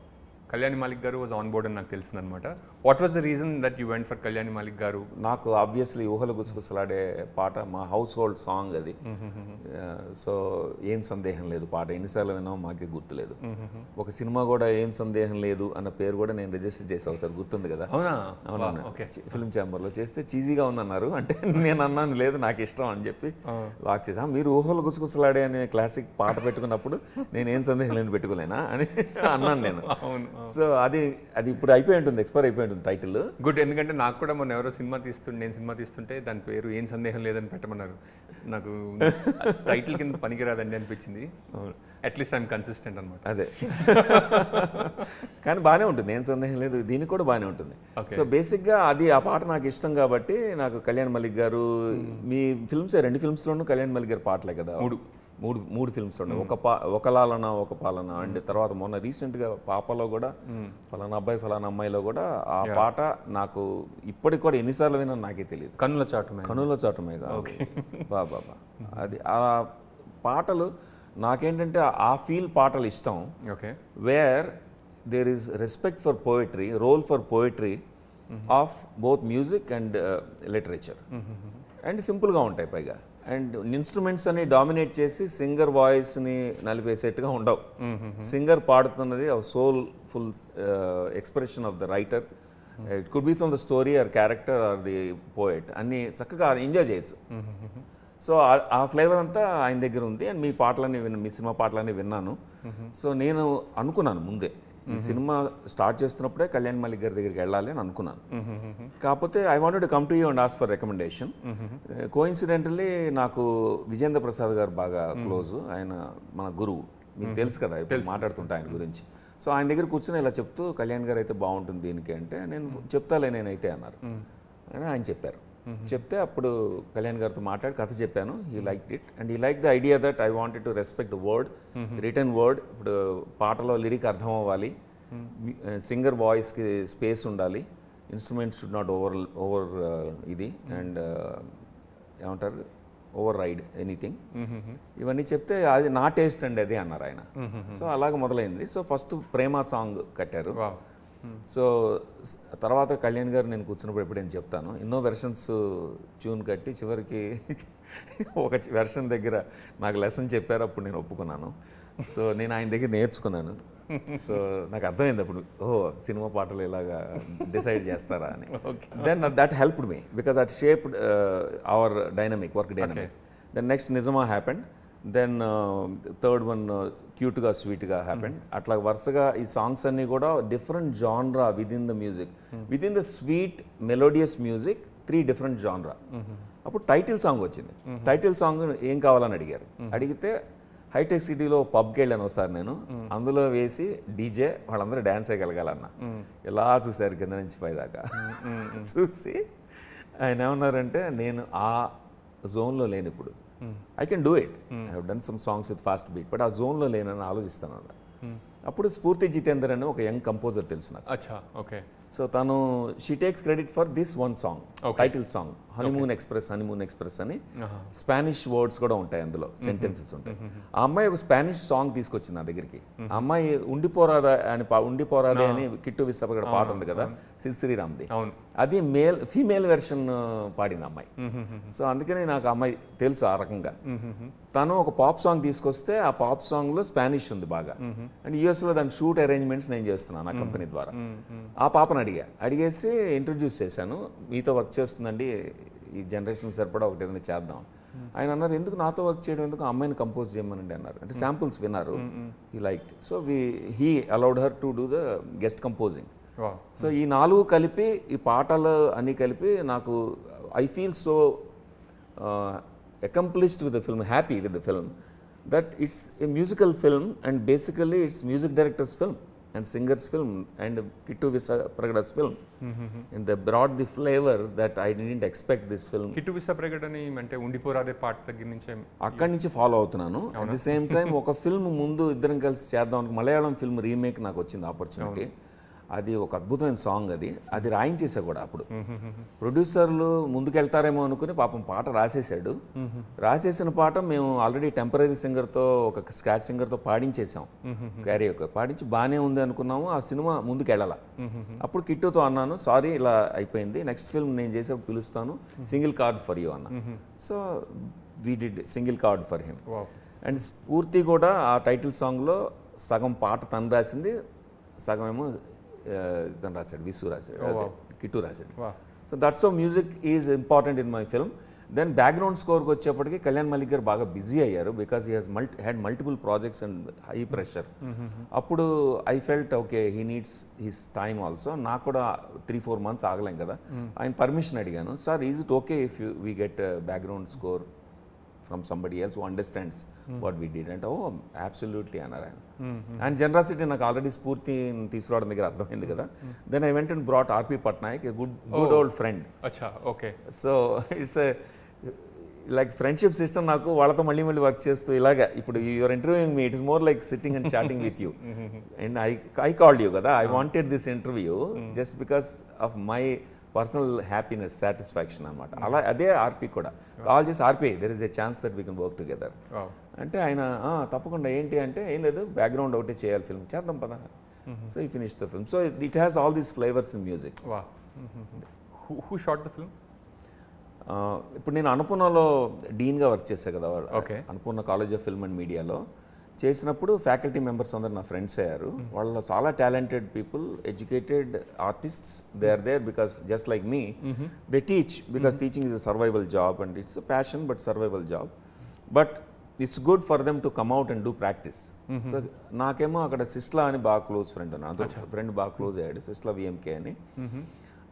Kalyani Malik గారు was on board అని నాకు తెలిసింది అనమాట. What was the reason that you went for Kalyani Malik గారు? నాకు obviously ఊహలు గుసగుసలాడే పాట, మా హౌస్ హోల్డ్ సాంగ్ అది. సో ఏం సందేహం లేదు పాట ఎన్నిసార్లు విన్నామో మాకే గుర్తులేదు. ఒక సినిమా కూడా ఏం సందేహం లేదు అన్న పేరు కూడా నేను రిజిస్టర్ చేసా ఒకసారి, గుర్తుంది కదా? అవునా, ఫిల్మ్ ఛాంబర్లో చేస్తే చీజీగా ఉందన్నారు. అంటే నేను అన్నాను లేదు నాకు ఇష్టం అని చెప్పి లాక్ చేసా. మీరు ఊహలు గుసగుసలాడే అనే క్లాసిక్ పాట పెట్టుకున్నప్పుడు నేను ఏం సందేహం లేని పెట్టుకోలేనా అని అన్నాను నేను. సో అది ఇప్పుడు అయిపోయి ఉంటుంది, ఎక్స్పైర్ అయిపోయి ఉంటుంది టైటిల్. గుడ్. ఎందుకంటే నాకు కూడా మొన్న ఎవరో నేను సినిమా తీస్తుంటే దాని పేరు ఏం సందేహం లేదని పెట్టమన్నారు. నాకు టైటిల్ కింద పనికిరాదండి అనిపించింది. అట్లీస్ట్ ఐఎమ్ కన్సిస్టెంట్ అనమాట. అదే కానీ బాగానే ఉంటుంది, ఏం సందేహం లేదు, దీనికి కూడా బాగానే ఉంటుంది. సో బేసిక్గా అది ఆ పాట నాకు ఇష్టం కాబట్టి నాకు కళ్యాణ్ మలిక్ గారు, మీ ఫిల్మ్స్ 2 ఫిల్మ్స్లోనూ కళ్యాణ్ మలిక్ గారు పాటలే కదా, మూడు ఫిల్మ్స్ ఉన్నాయి. ఒక లాలన ఒక పాలన, అండ్ తర్వాత మొన్న రీసెంట్గా పాపలో కూడా ఫలానా అబ్బాయి ఫలానా అమ్మాయిలో కూడా ఆ పాట నాకు ఇప్పటికి కూడా ఎన్నిసార్లు విన్నా నాకే తెలియదు. కనుల చాటుమే బాబా అది ఆ పాటలు నాకేంటంటే ఆ ఫీల్ పాటలు ఇష్టం. Where there is respect for poetry, role for poetry of both music and literature, and సింపుల్గా ఉంటాయి పైగా. అండ్ ఇన్స్ట్రుమెంట్స్ అని డామినేట్ చేసి సింగర్ వాయిస్ని నలిపేసేట్టుగా ఉండవు. సింగర్ పాడుతున్నది soulful expression of the writer. It could be from the story or character or the poet, అన్ని చక్కగా ఎంజాయ్ చేయొచ్చు. సో ఆ ఫ్లేవర్ అంతా ఆయన దగ్గర ఉంది. అండ్ మీ సినిమా పాటలన్నీ విన్నాను. సో నేను అనుకున్నాను ముందే ఈ సినిమా స్టార్ట్ చేస్తున్నప్పుడే కళ్యాణ్ మలిక్ గారి దగ్గరికి వెళ్ళాలి అని అనుకున్నాను. కాకపోతే I wanted to come to you and ask for recommendation. Coincidentally నాకు విజేంద్ర ప్రసాద్ గారు బాగా క్లోజ్, ఆయన మన గురువు, మీకు తెలుసు కదా, ఇప్పుడు మాట్లాడుతుంటా ఆయన గురించి. సో ఆయన దగ్గర కూర్చొని ఇలా చెప్తూ కళ్యాణ్ గారు అయితే బాగుంటుంది దీనికి అంటే, నేను చెప్తాలే నేనైతే అన్నారు. అని ఆయన చెప్పారు. చెప్తే అప్పుడు కళ్యాణ్ గారితో మాట్లాడి కథ చెప్పాను. He liked it and he like the idea that I wanted to respect the word, return word. ఇప్పుడు పాటలో లిరిక్ అర్థం అవ్వాలి, సింగర్ వాయిస్కి స్పేస్ ఉండాలి, ఇన్స్ట్రుమెంట్స్ షుడ్ నాట్ ఓవర్ ఇది అండ్ ఏమంటారు ఓవర్ రైడ్ ఎనీథింగ్. ఇవన్నీ చెప్తే అది నా టేస్ట్ అండి అది అన్నారు ఆయన. సో అలాగ మొదలైంది. సో ఫస్ట్ ప్రేమ సాంగ్ కట్టారు. సో తర్వాత కళ్యాణ్ గారు నేను కూర్చున్నప్పుడు ఎప్పుడైనా చెప్తాను, ఎన్నో వెర్షన్స్ ట్యూన్ కట్టి చివరికి ఒక వెర్షన్ దగ్గర నాకు లెసన్ చెప్పారు, అప్పుడు నేను ఒప్పుకున్నాను. సో నేను ఆయన దగ్గర నేర్చుకున్నాను. సో నాకు అర్థమైంది అప్పుడు, సినిమా పాటలు ఇలాగా డిసైడ్ చేస్తారా అని. Then that helped me because that shaped our work dynamic. Then next నిజమా హ్యాపెండ్. దెన్ థర్డ్ వన్ క్యూట్గా స్వీట్గా హ్యాపెండ్. అట్లా వరుసగా ఈ సాంగ్స్ అన్నీ కూడా different genre within the music, within the sweet melodious music, 3 different genre. అప్పుడు టైటిల్ సాంగ్ వచ్చింది. టైటిల్ సాంగ్ ఏం కావాలని అడిగారు. అడిగితే హైటెక్ సిటీలో పబ్కి వెళ్ళాను ఒకసారి నేను, అందులో వేసి డీజే వాళ్ళందరూ డ్యాన్స్ వేయగలగాలన్న. ఎలా చూశారు కింద నుంచి పైదాకా చూసి ఆయన ఏమన్నారంటే, నేను ఆ జోన్లో లేను ఇప్పుడు, I can do it, I have done some songs with fast beat, but ఆ జోన్లో లేనని ఆలోచిస్తాను అన్న. అప్పుడు స్ఫూర్తి జితేందర్ అని ఒక యంగ్ కంపోజర్ తెలుసు నాకు. సో తను she takes credit for this one song, title song honeymoon express అని. స్పానిష్ వర్డ్స్ కూడా ఉంటాయి అందులో, సెంటెన్సెస్ ఉంటాయి. ఆ అమ్మాయి ఒక స్పానిష్ సాంగ్ తీసుకొచ్చింది నా దగ్గరికి. ఆ అమ్మాయి ఉండిపోరాదే అని కిట్టు విశాఖ పాట ఉంది కదా సిద్ శ్రీరామ్ది, అది ఫీమేల్ వెర్షన్ పాడింది అమ్మాయి. సో అందుకని నాకు అమ్మాయి తెలుసు ఆ రకంగా. తను ఒక పాప్ సాంగ్ తీసుకొస్తే ఆ పాప్ సాంగ్లో స్పానిష్ ఉంది బాగా, అండ్ యూఆర్ యూఎస్లో దాని షూట్ అరేంజ్మెంట్స్ నేను చేస్తున్నాను నా కంపెనీ ద్వారా. ఆ పాపను అడిగేసి ఇంట్రడ్యూస్ చేశాను, మీతో వర్క్ చేస్తుందండి, ఈ జనరేషన్ సరిపడా ఒకటి ఏదైనా చేద్దాం. ఆయన అన్నారు, ఎందుకు నాతో వర్క్ చేయడం, ఎందుకు అమ్మాయిని కంపోజ్ చేయమనండి అన్నారు. అంటే శాంపుల్స్ విన్నారు, he liked. So he allowed her to do the guest composing. So ఈ 4 కలిపి, ఈ పాటలు అన్నీ కలిపి నాకు I feel so accomplished with the film, happy with the film, that it's a musical film and basically it's music director's film and singer's film and Kittu Visapragada's film. And they brought the flavor that I didn't expect this film. Kittu విసాప్రగడని అంటే ఉండిపోరాదే పాట దగ్గర నుంచే అక్కడి నుంచి follow అవుతున్నాను. At the same time ఒక film ముందు ఇద్దరం కలిసి చేద్దాం, మలయాళం ఫిల్మ్ రీమేక్ నాకు వచ్చింది ఆపర్చునిటీ. అది ఒక అద్భుతమైన సాంగ్, అది రాయించేసా కూడా. అప్పుడు ప్రొడ్యూసర్లు ముందుకెళ్తారేమో అనుకుని పాపం పాట రాసేసాడు. రాసేసిన పాట మేము ఆల్రెడీ టెంపరీ సింగర్తో, ఒక స్క్రాచ్ సింగర్తో పాడించేసాం. క్యారియోకే పాడించి బాగానే ఉంది అనుకున్నాము. ఆ సినిమా ముందుకు వెళ్ళాల. అప్పుడు కిట్టుతో అన్నాను, సారీ ఇలా అయిపోయింది, నెక్స్ట్ ఫిల్మ్ నేను చేసేప్పుడు పిలుస్తాను, సింగిల్ కార్డ్ ఫర్ యూ అన్న. So we did single card for him. And స్ఫూర్తి కూడా ఆ టైటిల్ సాంగ్లో సగం పాట తను రాసింది, సగం ఏమో తను రాశాడు, విసు రాశాడు, కిట్టు రాశాడు. So that's how music is important in my film. Then background స్కోర్కి వచ్చేప్పటికి కళ్యాణ్ మలిక్ గారు బాగా బిజీ అయ్యారు, because he had multiple projects and high pressure. అప్పుడు I felt okay, he needs his time also. నాకు కూడా 3-4 months ఆగలేం కదా. ఆయన పర్మిషన్ అడిగాను, sir is it okay if we get background score from somebody else who understands what we did, and oh absolutely అన్నారు ఆయన. And generosity నాకు already స్ఫూర్తి తీసుకురావడం దగ్గర అర్థమైంది కదా. Then I went and brought RP Patnaik, a good old friend. అచ్చా, okay. So it's like friendship system నాకు. వాళ్ళతో మళ్ళీ వర్క్ చేస్తూ ఇలాగా ఇప్పుడు you're interviewing me, it is more like sitting and chatting with you. And I called you కదా, I wanted this interview just because of my personal happiness, satisfaction అనమాట. అలా అదే ఆర్పి కూడా కాల్ చేసి, RP there is a chance that we can work together అంటే ఆయన తప్పకుండా, ఏంటి అంటే ఏం లేదు, బ్యాక్గ్రౌండ్ ఒకటే చేయాలి, ఫిల్మ్ చేద్దాం పదా. సో ఈ finish the film. So it has all these flavours in music. Who shot the film? ఇప్పుడు నేను అనుపూర్ణలో డీన్గా వర్క్ చేశాను కదా, okay, Annapurna college of film and మీడియాలో చేసినప్పుడు ఫ్యాకల్టీ మెంబర్స్ అందరు నా ఫ్రెండ్స్ అయ్యారు. వాళ్ళు చాలా talented people, educated artists. They are there because just like me, they teach because teaching is a survival job and it's a passion but survival job. But it's good for them to come out and do practice. So నాకేమో అక్కడ సిస్లా అని బాగా close friend ఉన్నాను, అదొక friend బాగా close అయ్యాడు, Sisla VMK అని.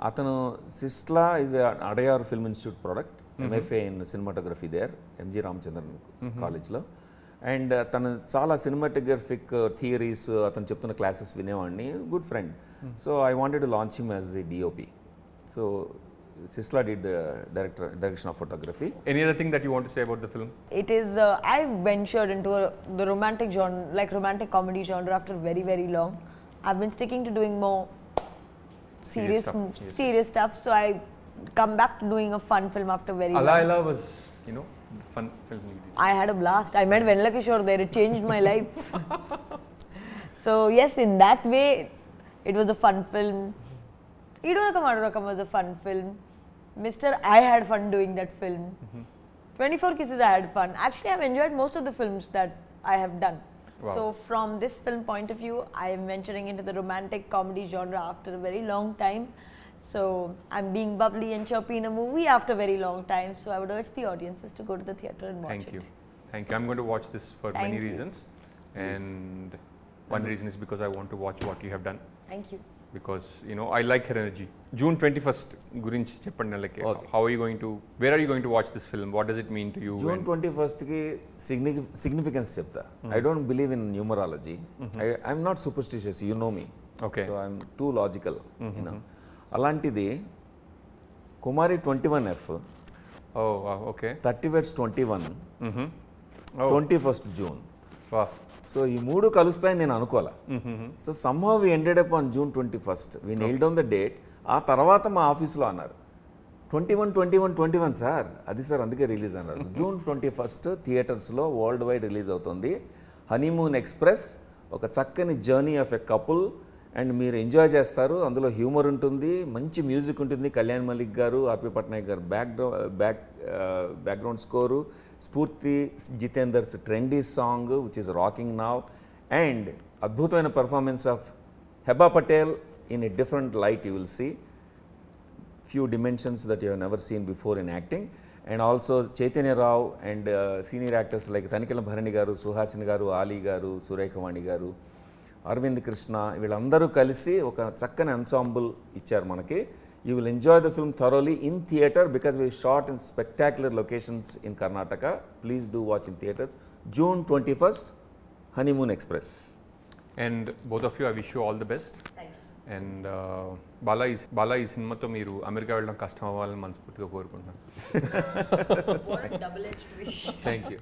అతను Sisla is Adyar film institute product, MFA in cinematography there, MG Ramachandran కాలేజ్లో. అండ్ తను చాలా సినిమాటోగ్రఫిక్ థియరీస్ అతను చెప్తున్న క్లాసెస్ వినేవాడిని, good friend. So I wanted to launch him as the DOP. So Sisla did the direction of photography. Any other thing that you want to say about the film? It is, I ventured into the romantic genre, like romantic comedy genre after very long. I've been sticking to doing more serious stuff. So I come back to doing a fun film after very long. Ala was, fun film you did. I had a blast. I met Venla Kishore there. It changed my life. So yes, in that way, it was a fun film. Idunakam Adurakam was a fun film. Mr. I had fun doing that film. 24 Kisses I had fun. Actually, I've enjoyed most of the films that I have done. Wow. So from this film point of view, I am venturing into the romantic comedy genre after a very long time. So I'm being bubbly and chirpy in a movie after a very long time. So I would urge the audiences to go to the theatre and watch it. Thank you. I'm going to watch this for many reasons. Yes. And one reason is because I want to watch what you have done. Thank you. Because I like her energy. June 21st గురించి చెప్పండి, like how are you going to, where are you going to watch this film? What does it mean to you? June 21st కి significance చెప్తా. I don't believe in numerology. I'm not superstitious, you know me. Okay. So I'm too logical, అలాంటిది కుమారి 21F. Oh wow, okay. 30 Wets 21. 21st June. Wow. So ఈ మూడు కలుస్తాయని నేను అనుకోలే. So somehow we ended up on June 21st. We nailed down the date. ఆ తర్వాత మా ఆఫీస్లో అన్నారు 21 సార్, అది సార్ అందుకే రిలీజ్ అన్నారు. June 21st థియేటర్స్లో వరల్డ్ వైడ్ రిలీజ్ అవుతుంది హనీమూన్ ఎక్స్ప్రెస్. ఒక చక్కని journey of a couple and మీరు ఎంజాయ్ చేస్తారు. అందులో హ్యూమర్ ఉంటుంది, మంచి మ్యూజిక్ ఉంటుంది. కళ్యాణ్ మలిక్ గారు, ఆర్పి పట్నాయక్ గారు background score, Spoorthi Jitender's trendy song which is rocking now, and అద్భుతమైన performance of Heba Patel in a different light you will see few dimensions that you have never seen before in acting, and also Chaitanya Rao and senior actors like Thanikalam Bharani garu, Suhasini garu, Ali garu, Surekha Vani garu, Arvind Krishna, వీళ్ళందరూ కలిసి ఒక చక్కని ensemble ఇచ్చారు మనకి. You will enjoy the film thoroughly in theatre because we shot in spectacular locations in Karnataka. Please do watch in theatres. June 21st, Honeymoon Express. And both of you I wish you all the best. And Bala ఈ సినిమాతో మీరు America వెళ్ళడం కష్టం అవ్వాలని మనస్ఫూర్తిగా కోరుకుంటున్నాను. What a double-edged wish. Thank you.